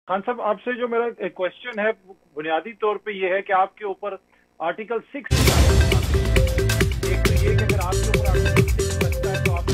खान साहब, आपसे जो मेरा क्वेश्चन है बुनियादी तौर पे ये है कि आपके ऊपर आर्टिकल 6 की एक तो ये कि अगर आपके ऊपर आर्टिकल 6 लगता है तो आपको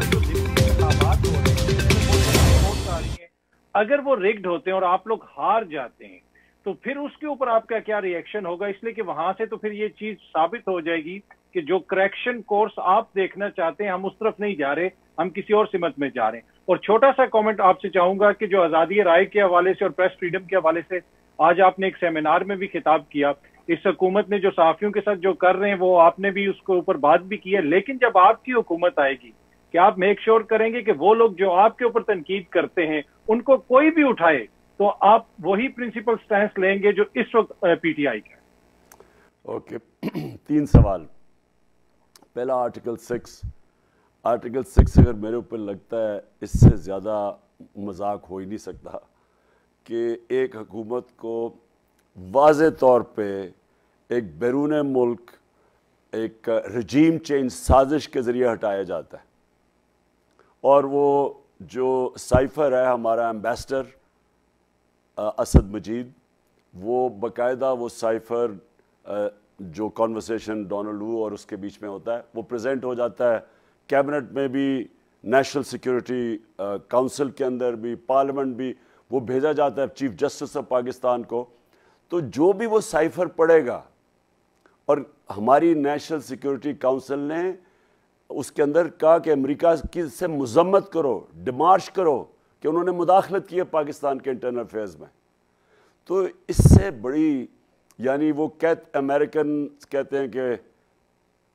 जो जितनी इंतखाबात हो रहे हैं उसमें बहुत सारी रिपोर्ट्स आ रही हैं, अगर वो रिग्ड होते हैं और आप लोग हार जाते हैं तो फिर उसके ऊपर आपका क्या रिएक्शन होगा? इसलिए कि वहां से तो फिर ये चीज साबित हो जाएगी कि जो करेक्शन कोर्स आप देखना चाहते हैं हम उस तरफ नहीं जा रहे, हम किसी और सिमत में जा रहे हैं। और छोटा सा कमेंट आपसे चाहूंगा कि जो आजादी राय के हवाले से और प्रेस फ्रीडम के हवाले से आज आपने एक सेमिनार में भी खिताब किया, इस हुकूमत ने जो सहाफियों के साथ जो कर रहे हैं वो आपने भी उसके ऊपर बात भी की है, लेकिन जब आपकी हुकूमत आएगी कि आप मेक श्योर करेंगे कि वो लोग जो आपके ऊपर तनकीद करते हैं उनको कोई भी उठाए तो आप वही प्रिंसिपल स्टैंस लेंगे जो इस वक्त पीटीआई का है? ओके, 3 सवाल। पहला आर्टिकल 6 अगर मेरे ऊपर लगता है इससे ज़्यादा मजाक हो ही नहीं सकता कि एक हुकूमत को वाज़े तौर पे एक बैरून मुल्क एक रजीम चेंज साजिश के ज़रिए हटाया जाता है। और वो जो साइफ़र है हमारा एम्बेसडर असद मजीद, वो बाकायदा वो साइफ़र जो कॉन्वर्सेशन डोनाल्ड वू और उसके बीच में होता है वो प्रेजेंट हो जाता है कैबिनेट में भी, नेशनल सिक्योरिटी काउंसिल के अंदर भी, पार्लियामेंट भी, वो भेजा जाता है चीफ जस्टिस ऑफ पाकिस्तान को। तो जो भी वो साइफ़र पढ़ेगा, और हमारी नेशनल सिक्योरिटी काउंसिल ने उसके अंदर कहा कि अमेरिका की से मजम्मत करो, डिमार्श करो कि उन्होंने मुदाखलत की है पाकिस्तान के इंटरनल अफेयर्स में। तो इससे बड़ी यानी वो अमेरिकन कहते हैं कि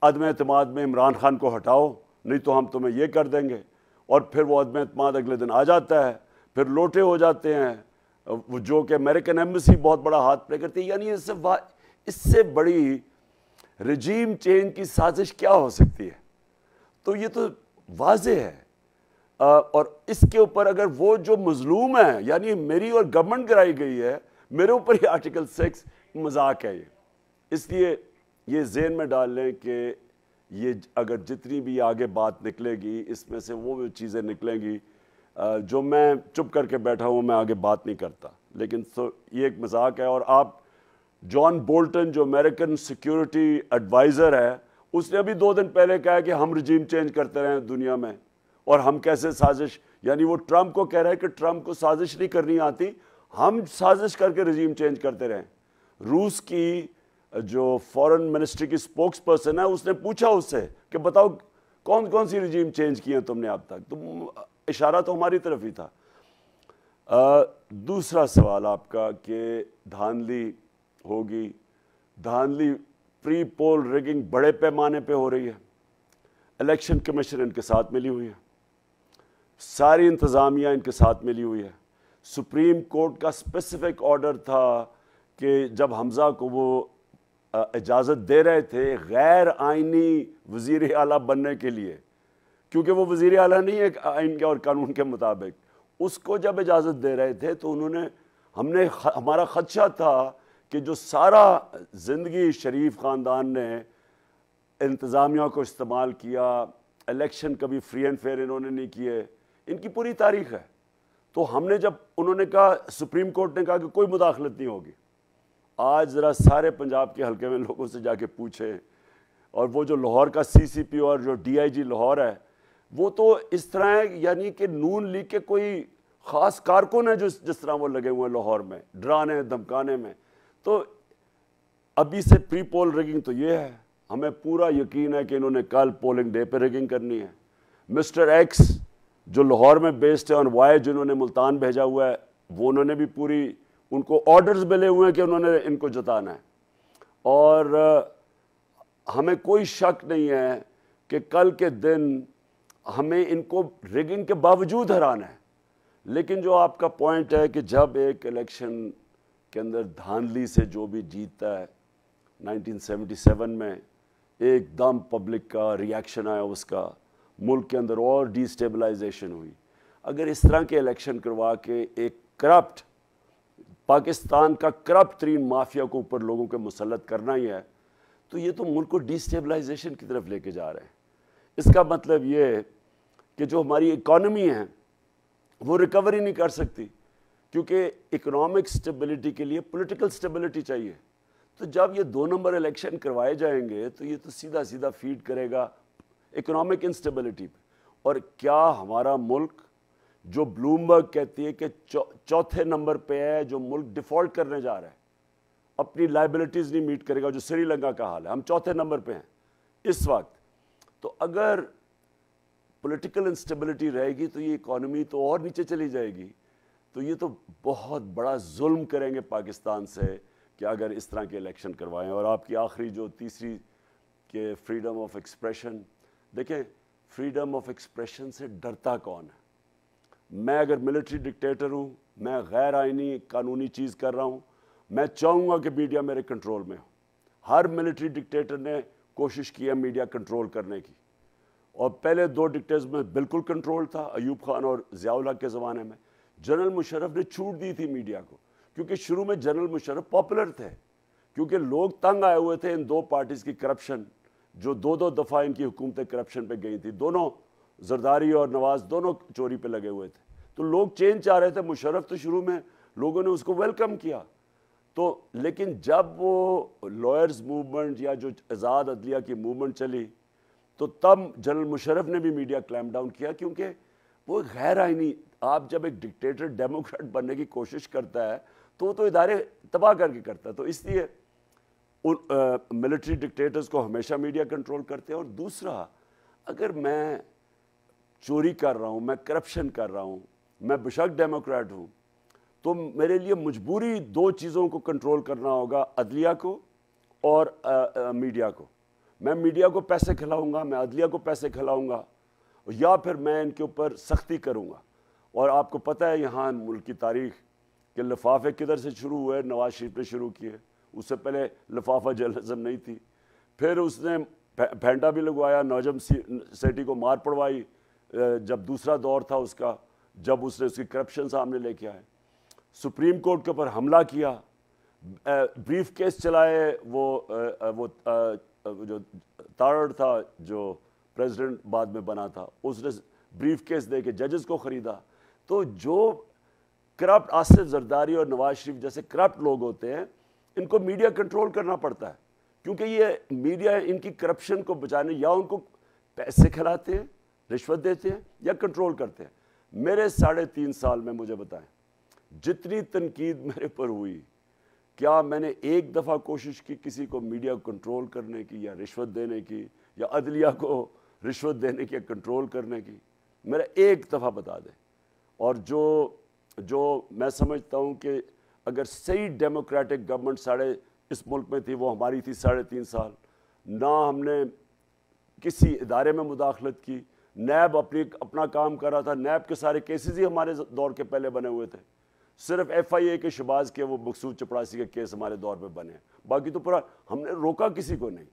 अदम एतमाद में इमरान खान को हटाओ नहीं तो हम तुम्हें ये कर देंगे, और फिर वो अदम एतमाद अगले दिन आ जाता है, फिर लोटे हो जाते हैं, वो जो कि अमेरिकन एम्बेसी बहुत बड़ा हाथ प्ले करती है। यानी इससे बड़ी रजीम चेंज की साजिश क्या हो सकती है? तो ये तो वाज़े है। और इसके ऊपर अगर वो जो मजलूम है यानी मेरी और गवर्नमेंट गिराई गई है, मेरे ऊपर ही आर्टिकल 6 मजाक है ये। इसलिए ये ज़हन में डाल लें कि ये अगर जितनी भी आगे बात निकलेगी इसमें से वो चीज़ें निकलेंगी जो मैं चुप करके बैठा हूँ, मैं आगे बात नहीं करता। लेकिन तो ये एक मजाक है। और आप जॉन बोल्टन जो अमेरिकन सिक्योरिटी एडवाइज़र है, उसने अभी 2 दिन पहले कहा कि हम रजीम चेंज करते रहे दुनिया में, और हम कैसे साजिश, यानी वो ट्रंप को कह रहा है कि ट्रंप को साजिश नहीं करनी आती, हम साजिश करके रजीम चेंज करते रहें। रूस की जो फॉरेन मिनिस्ट्री की स्पोक्स पर्सन है उसने पूछा उससे कि बताओ कौन कौन सी रजीम चेंज की हैं तुमने अब तक, तो इशारा तो हमारी तरफ ही था। दूसरा सवाल आपका कि धांधली होगी, धांधली प्री पोल रिगिंग बड़े पैमाने पे हो रही है। इलेक्शन कमीशन इनके साथ मिली हुई है, सारी इंतज़ामिया इनके साथ मिली हुई है। सुप्रीम कोर्ट का स्पेसिफिक ऑर्डर था कि जब हमज़ा को वो इजाज़त दे रहे थे गैर आइनी वज़ीर आला बनने के लिए, क्योंकि वो वज़ीर आला नहीं है आइन के और कानून के मुताबिक, उसको जब इजाज़त दे रहे थे तो हमारा ख़दशा था कि जो सारा ज़िंदगी शरीफ ख़ानदान ने इंतज़ामिया को इस्तेमाल किया, इलेक्शन कभी फ्री एंड फेयर इन्होंने नहीं किए, इनकी पूरी तारीख़ है। तो हमने जब उन्होंने कहा, सुप्रीम कोर्ट ने कहा कि कोई मुदाखलत नहीं होगी, आज ज़रा सारे पंजाब के हल्के में लोगों से जाके पूछें, और वो जो लाहौर का CCP और जो DIG लाहौर है वो तो इस तरह है यानी कि नून लीग के कोई ख़ास कारकुन है जो जिस तरह वो लगे हुए हैं लाहौर में डराने धमकाने में। तो अभी से प्री पोल रिगिंग तो ये है, हमें पूरा यकीन है कि इन्होंने कल पोलिंग डे पे रिगिंग करनी है। मिस्टर X जो लाहौर में बेस्ड है और Y जिन्होंने मुल्तान भेजा हुआ है, वो उन्होंने भी पूरी, उनको ऑर्डर्स मिले हुए हैं कि उन्होंने इनको जताना है। और हमें कोई शक नहीं है कि कल के दिन हमें इनको रिगिंग के बावजूद हराना है। लेकिन जो आपका पॉइंट है कि जब एक इलेक्शन के अंदर धांधली से जो भी जीतता है, 1977 में एकदम पब्लिक का रिएक्शन आया, उसका मुल्क के अंदर और डिस्टेबलाइजेशन हुई। अगर इस तरह के इलेक्शन करवा के एक करप्ट पाकिस्तान का करप्ट तरीन माफिया को ऊपर लोगों के मुसल्लत करना ही है, तो ये तो मुल्क को डिस्टेबलाइजेशन की तरफ लेके जा रहे हैं। इसका मतलब ये है कि जो हमारी इकॉनमी है वो रिकवरी नहीं कर सकती। کیونکہ اکنامک سٹیبلٹی کے لیے پولیٹیکل سٹیبلٹی چاہیے. تو جب یہ 2 نمبر الیکشن کروائے جائیں گے تو یہ تو سیدھا سیدھا فیڈ کرے گا اکنامک انسٹیبلٹی پہ. اور کیا ہمارا ملک جو بلومبرگ کہتی ہے کہ 4تھے نمبر پہ ہے, جو ملک ڈیفالٹ کرنے جا رہا ہے, اپنی لائبلٹیز نہیں میٹ کرے گا, جو سری لنکا کا حال ہے, ہم 4تھے نمبر پہ ہیں اس وقت. تو اگر پولیٹیکل انسٹیبلٹی رہے گی تو یہ اکانومی تو اور نیچے چلی جائے گی. تو یہ تو بہت بڑا ظلم کریں گے پاکستان سے کہ اگر اس طرح کے الیکشن کروائیں. اور آپ کی آخری جو تیسری کہ فریڈم آف ایکسپریشن, دیکھیں فریڈم آف ایکسپریشن سے ڈرتا کون ہے؟ میں اگر ملٹری ڈکٹیٹر ہوں, میں غیر آئینی قانونی چیز کر رہا ہوں, میں چاہوں گا کہ میڈیا میرے کنٹرول میں ہو. ہر ملٹری ڈکٹیٹر نے کوشش کی ہے میڈیا کنٹرول کرنے کی, اور پہلے 2 ڈکٹیٹرز میں بالکل کنٹرول تھا, ایوب خان اور ضیاء الحق کے زمانے میں. جنرل مشرف نے چھوٹ دی تھی میڈیا کو, کیونکہ شروع میں جنرل مشرف پاپولر تھے, کیونکہ لوگ تنگ آئے ہوئے تھے ان 2 پارٹیز کی کرپشن, جو 2 دفعہ ان کی حکومتیں کرپشن پہ گئی تھی. دونوں زرداری اور نواز دونوں چوری پہ لگے ہوئے تھے, تو لوگ چینج چاہ رہے تھے. مشرف تو شروع میں لوگوں نے اس کو ویلکم کیا. تو لیکن جب وہ لائرز موومنٹ یا جو آزاد عدلیہ کی موومنٹ چلی تو تب جنرل مشرف نے بھی میڈیا کلیمپ ڈاؤن کیا, کیونکہ وہ غیر آئینی. آپ جب ایک ڈکٹیٹر ڈیموکریٹ بننے کی کوشش کرتا ہے تو ادارے تباہ کر کے کرتا ہے. تو اس لیے ملٹری ڈکٹیٹرز کو ہمیشہ میڈیا کنٹرول کرتے ہیں. اور دوسرا, اگر میں چوری کر رہا ہوں, میں کرپشن کر رہا ہوں, میں بشک ڈیموکریٹ ہوں, تو میرے لیے مجبوری 2 چیزوں کو کنٹرول کرنا ہوگا, عدلیہ کو اور میڈیا کو. میں میڈیا کو پیسے کھلاؤں گا, میں عدلیہ کو پیسے کھلاؤں گا, یا پھر میں ان کے اوپر سختی کروں گا. اور آپ کو پتہ ہے یہاں ملک کی تاریخ کہ لفافے کدھر سے شروع ہوئے, نواز شریف نے شروع کیے. اس سے پہلے لفافہ جرنلزم نہیں تھی. پھر اس نے پھینٹا بھی لگوایا, نوجم سیٹھی کو مار پڑوائی جب دوسرا دور تھا اس کا, جب اس نے اس کی کرپشن سامنے لے کے آئے. سپریم کورٹ کے اوپر حملہ کیا, بریف کیس چلائے. وہ جو تارڑ تھا جو پریزیڈنٹ بعد میں بنا تھا, اس نے بریف کیس دے کے ججز کو خریدا. تو جو کرپٹ آصف زرداری اور نواز شریف جیسے کرپٹ لوگ ہوتے ہیں, ان کو میڈیا کنٹرول کرنا پڑتا ہے, کیونکہ یہ میڈیا ان کی کرپشن کو بچانے یا ان کو پیسے کھلاتے ہیں, رشوت دیتے ہیں, یا کنٹرول کرتے ہیں. میرے 3.5 سال میں مجھے بتائیں جتنی تنقید میرے پر ہوئی, کیا میں نے ایک دفعہ کوشش کی کسی کو میڈیا کو کنٹرول کرنے کی, یا رشوت دینے کی, یا عدلیہ کو رشوت دینے کی, یا کنٹرول کرنے کی؟ میرا ایک دفعہ بتا دیں. اور جو میں سمجھتا ہوں کہ اگر صحیح ڈیموکریٹک گورنمنٹ اس ملک میں تھی, وہ ہماری تھی 3.5 سال. نہ ہم نے کسی ادارے میں مداخلت کی, نیب اپنا کام کر رہا تھا. نیب کے سارے کیسز ہی ہمارے دور کے پہلے بنے ہوئے تھے. صرف FIA کے شہباز کے وہ مقصود چپڑاسی کے کیس ہمارے دور پہ بنے ہیں, باقی تو پورا ہم نے روکا کسی کو نہیں.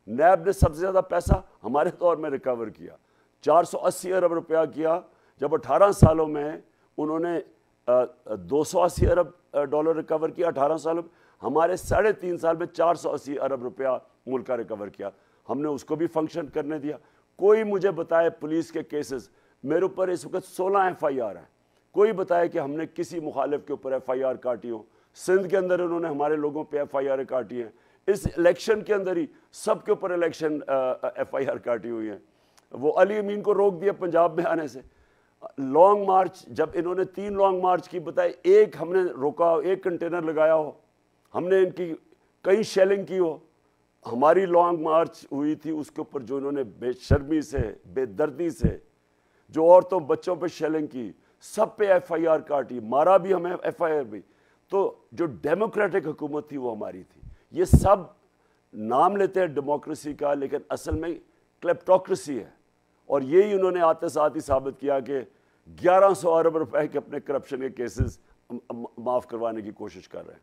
نیب نے سب سے زیادہ پیسہ ہمارے دور میں ریکور کیا, 480 ارب روپیہ کیا, جب 18 سالوں میں انہوں نے 280 ارب ڈالر ریکور کیا 18 سالوں میں. ہمارے 3.5 سال میں 480 ارب روپیہ ملک کا ریکور کیا. ہم نے اس کو بھی فنکشن کرنے دیا. کوئی مجھے بتائے پولیس کے کیسز, میرے اوپر اس وقت 16 FIR ہیں, کوئی بتائے کہ ہم نے کسی مخالف کے اوپر FIR کاٹی ہو. سندھ کے اندر انہوں نے ہمارے لوگوں پہ FIR کاٹی ہیں. اس الیکشن کے اندر ہی سب کے اوپر الیکشن FIR کاٹی ہوئی ہیں. وہ علی امین کو روک دیا پنجاب میں آنے سے. لانگ مارچ جب انہوں نے 3 لانگ مارچ کی بتائے, ایک ہم نے روکا, ایک کنٹینر لگایا ہو, ہم نے ان کی کئی شیلنگ کی ہو. ہماری لانگ مارچ ہوئی تھی اس کے اوپر جو انہوں نے بے شرمی سے, بے دردی سے جو عورتوں بچوں پہ شیلنگ کی, سب پہ FIR کاٹی, مارا بھی ہمیں FIR بھی. تو جو ڈیموکریٹک حکومت تھی وہ ہماری تھی. یہ سب نام لیتے ہیں ڈیموکریسی کا, لیکن اصل میں کلیپٹوکریسی ہے. اور یہی انہوں نے آتے ساتھ ہی ثابت کیا کہ 1100 ارب روپے کے اپنے کرپشن کے کیسز معاف کروانے کی کوشش کر رہے ہیں.